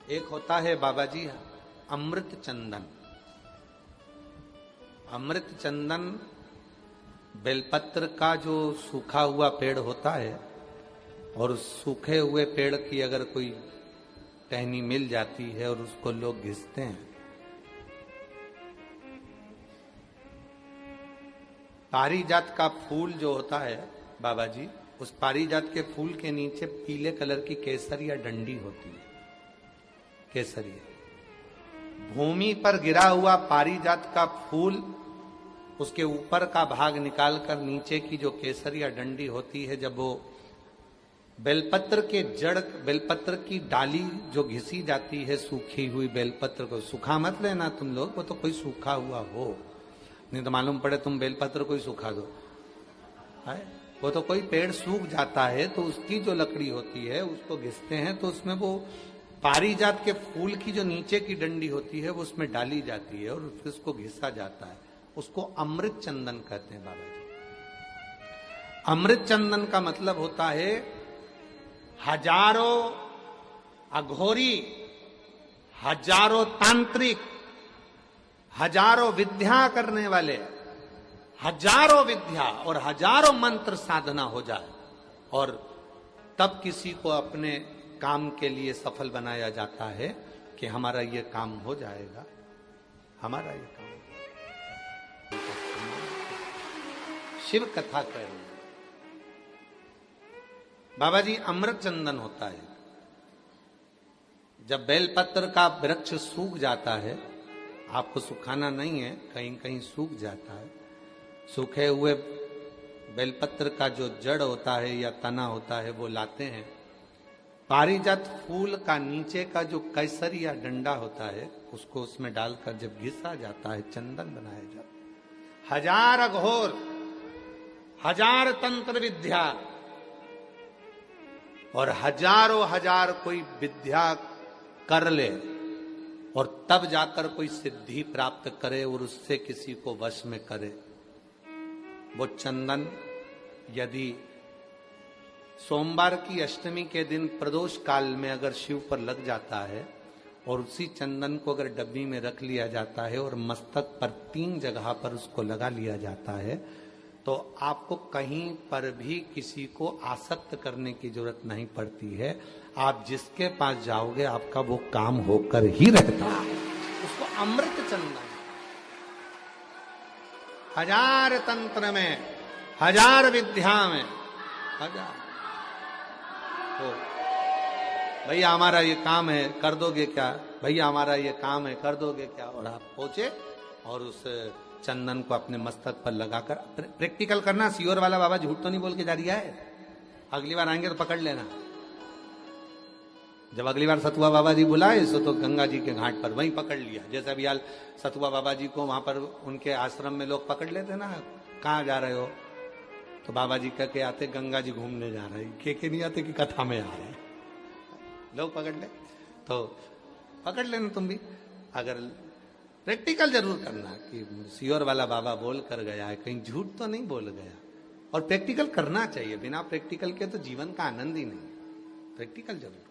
एक होता है बाबा जी अमृत चंदन। अमृत चंदन बेलपत्र का जो सूखा हुआ पेड़ होता है, और उस सूखे हुए पेड़ की अगर कोई टहनी मिल जाती है और उसको लोग घिसते हैं। पारिजात का फूल जो होता है बाबा जी, उस पारिजात के फूल के नीचे पीले कलर की केसरिया डंडी होती है। केसरिया भूमि पर गिरा हुआ पारिजात का फूल, उसके ऊपर का भाग निकालकर नीचे की जो केसरिया डंडी होती है, जब वो बेलपत्र के जड़, बेलपत्र की डाली जो घिसी जाती है सूखी हुई बेलपत्र को, सूखा मत लेना तुम लोग, वो तो कोई सूखा हुआ हो, नहीं तो मालूम पड़े तुम बेलपत्र को ही सूखा दो है। वो तो कोई पेड़ सूख जाता है तो उसकी जो लकड़ी होती है उसको घिसते हैं, तो उसमें वो पारिजात के फूल की जो नीचे की डंडी होती है वो उसमें डाली जाती है और फिर उसको घिसा जाता है। उसको अमृत चंदन कहते हैं बाबा जी। अमृत चंदन का मतलब होता है हजारों अघोरी, हजारों तांत्रिक, हजारों विद्या करने वाले, हजारों विद्या और हजारों मंत्र साधना हो जाए और तब किसी को अपने काम के लिए सफल बनाया जाता है कि हमारा ये काम हो जाएगा, हमारा ये काम। शिव कथा कह रहे हैं बाबा जी। अमृत चंदन होता है जब बेलपत्र का वृक्ष सूख जाता है, आपको सुखाना नहीं है, कहीं कहीं सूख जाता है, सूखे हुए बेलपत्र का जो जड़ होता है या तना होता है वो लाते हैं, पारिजात फूल का नीचे का जो केसरिया डंडा होता है उसको उसमें डालकर जब घिसा जाता है चंदन बनाया जाता है। हजार अघोर, हजार तंत्र विद्या और हजारों हजार कोई विद्या कर ले और तब जाकर कोई सिद्धि प्राप्त करे और उससे किसी को वश में करे, वो चंदन यदि सोमवार की अष्टमी के दिन प्रदोष काल में अगर शिव पर लग जाता है और उसी चंदन को अगर डब्बी में रख लिया जाता है और मस्तक पर 3 जगह पर उसको लगा लिया जाता है, तो आपको कहीं पर भी किसी को आसक्त करने की जरूरत नहीं पड़ती है। आप जिसके पास जाओगे आपका वो काम होकर ही रहता है। उसको अमृत चंदन, हजार तंत्र में, हजार विद्या में, हजार तो भैया हमारा ये काम है कर दोगे क्या, भैया हमारा ये काम है कर दोगे क्या, और आप पहुंचे और उस चंदन को अपने मस्तक पर लगाकर प्रैक्टिकल करना। सियोर वाला बाबा झूठ तो नहीं बोल के जा रहा है, अगली बार आएंगे तो पकड़ लेना। जब अगली बार सतुआ बाबा जी बुलाए सो तो गंगा जी के घाट पर वहीं पकड़ लिया। जैसे अभी हाल सतुआ बाबा जी को वहां पर उनके आश्रम में लोग पकड़ लेते ना, कहाँ जा रहे हो, तो बाबा जी कह के आते गंगा जी घूमने जा रहे हैं, के नहीं आते कि कथा में आ रहे हैं, लोग पकड़ ले तो पकड़ लेना तुम भी। अगर प्रैक्टिकल जरूर करना कि सियोर वाला बाबा बोल कर गया है, कहीं झूठ तो नहीं बोल गया, और प्रैक्टिकल करना चाहिए। बिना प्रैक्टिकल के तो जीवन का आनंद ही नहीं, प्रैक्टिकल जरूर।